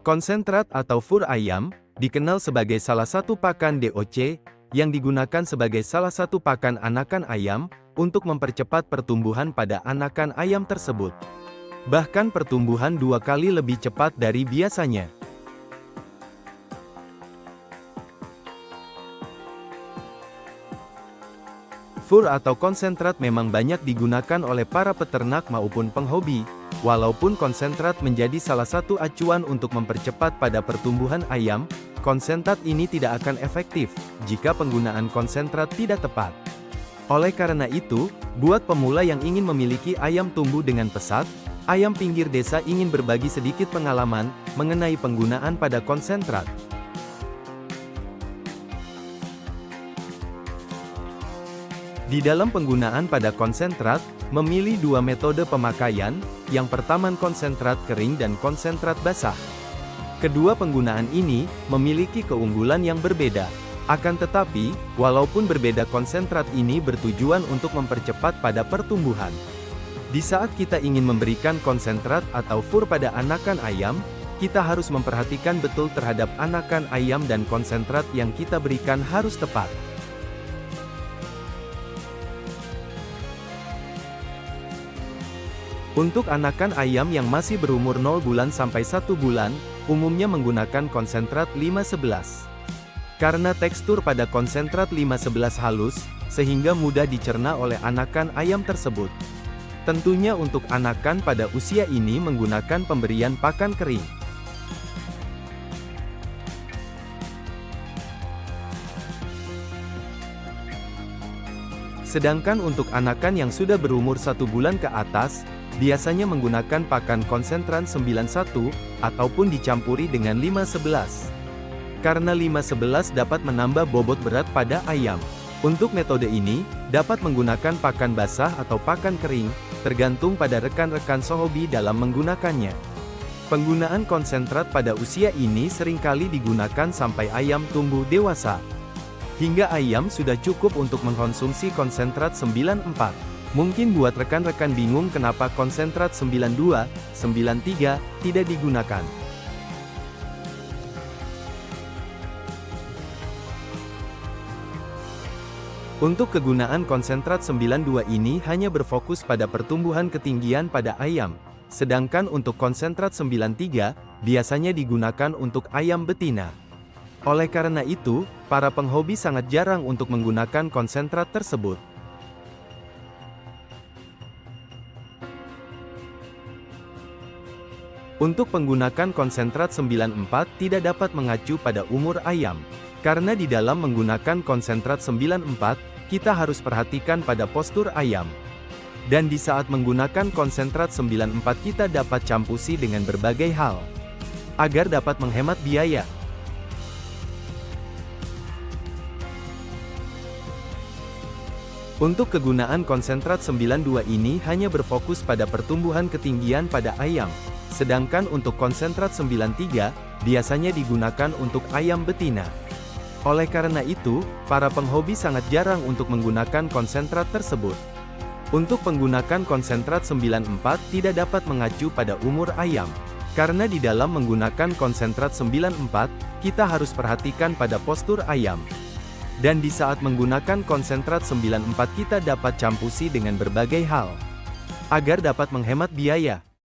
Konsentrat atau fur ayam, dikenal sebagai salah satu pakan DOC, yang digunakan sebagai salah satu pakan anakan ayam, untuk mempercepat pertumbuhan pada anakan ayam tersebut. Bahkan pertumbuhan 2 kali lebih cepat dari biasanya. Fur atau konsentrat memang banyak digunakan oleh para peternak maupun penghobi, walaupun konsentrat menjadi salah satu acuan untuk mempercepat pada pertumbuhan ayam, konsentrat ini tidak akan efektif, jika penggunaan konsentrat tidak tepat. Oleh karena itu, buat pemula yang ingin memiliki ayam tumbuh dengan pesat, ayam pinggir desa ingin berbagi sedikit pengalaman, mengenai penggunaan pada konsentrat. Di dalam penggunaan pada konsentrat, memilih 2 metode pemakaian, yang pertama konsentrat kering dan konsentrat basah. Kedua penggunaan ini, memiliki keunggulan yang berbeda. Akan tetapi, walaupun berbeda konsentrat ini bertujuan untuk mempercepat pada pertumbuhan. Di saat kita ingin memberikan konsentrat atau fur pada anakan ayam, kita harus memperhatikan betul terhadap anakan ayam dan konsentrat yang kita berikan harus tepat. Untuk anakan ayam yang masih berumur 0 bulan sampai 1 bulan, umumnya menggunakan konsentrat 5-11. Karena tekstur pada konsentrat 5-11 halus, sehingga mudah dicerna oleh anakan ayam tersebut. Tentunya untuk anakan pada usia ini menggunakan pemberian pakan kering. Sedangkan untuk anakan yang sudah berumur 1 bulan ke atas, biasanya menggunakan pakan konsentrat 91, ataupun dicampuri dengan 5-11. Karena 5-11 dapat menambah bobot berat pada ayam. Untuk metode ini, dapat menggunakan pakan basah atau pakan kering, tergantung pada rekan-rekan sehobi dalam menggunakannya. Penggunaan konsentrat pada usia ini seringkali digunakan sampai ayam tumbuh dewasa. Hingga ayam sudah cukup untuk mengkonsumsi konsentrat 94. Mungkin buat rekan-rekan bingung kenapa konsentrat 92, 93, tidak digunakan. Untuk kegunaan konsentrat 92 ini hanya berfokus pada pertumbuhan ketinggian pada ayam, sedangkan untuk konsentrat 93, biasanya digunakan untuk ayam betina. Oleh karena itu, para penghobi sangat jarang untuk menggunakan konsentrat tersebut. Untuk menggunakan konsentrat 94 tidak dapat mengacu pada umur ayam. Karena di dalam menggunakan konsentrat 94, kita harus perhatikan pada postur ayam. Dan di saat menggunakan konsentrat 94 kita dapat campusi dengan berbagai hal. Agar dapat menghemat biaya. Untuk kegunaan konsentrat 92 ini hanya berfokus pada pertumbuhan ketinggian pada ayam. Sedangkan untuk konsentrat 93, biasanya digunakan untuk ayam betina. Oleh karena itu, para penghobi sangat jarang untuk menggunakan konsentrat tersebut. Untuk menggunakan konsentrat 94 tidak dapat mengacu pada umur ayam. Karena di dalam menggunakan konsentrat 94, kita harus perhatikan pada postur ayam. Dan di saat menggunakan konsentrat 94 kita dapat campusi dengan berbagai hal. Agar dapat menghemat biaya.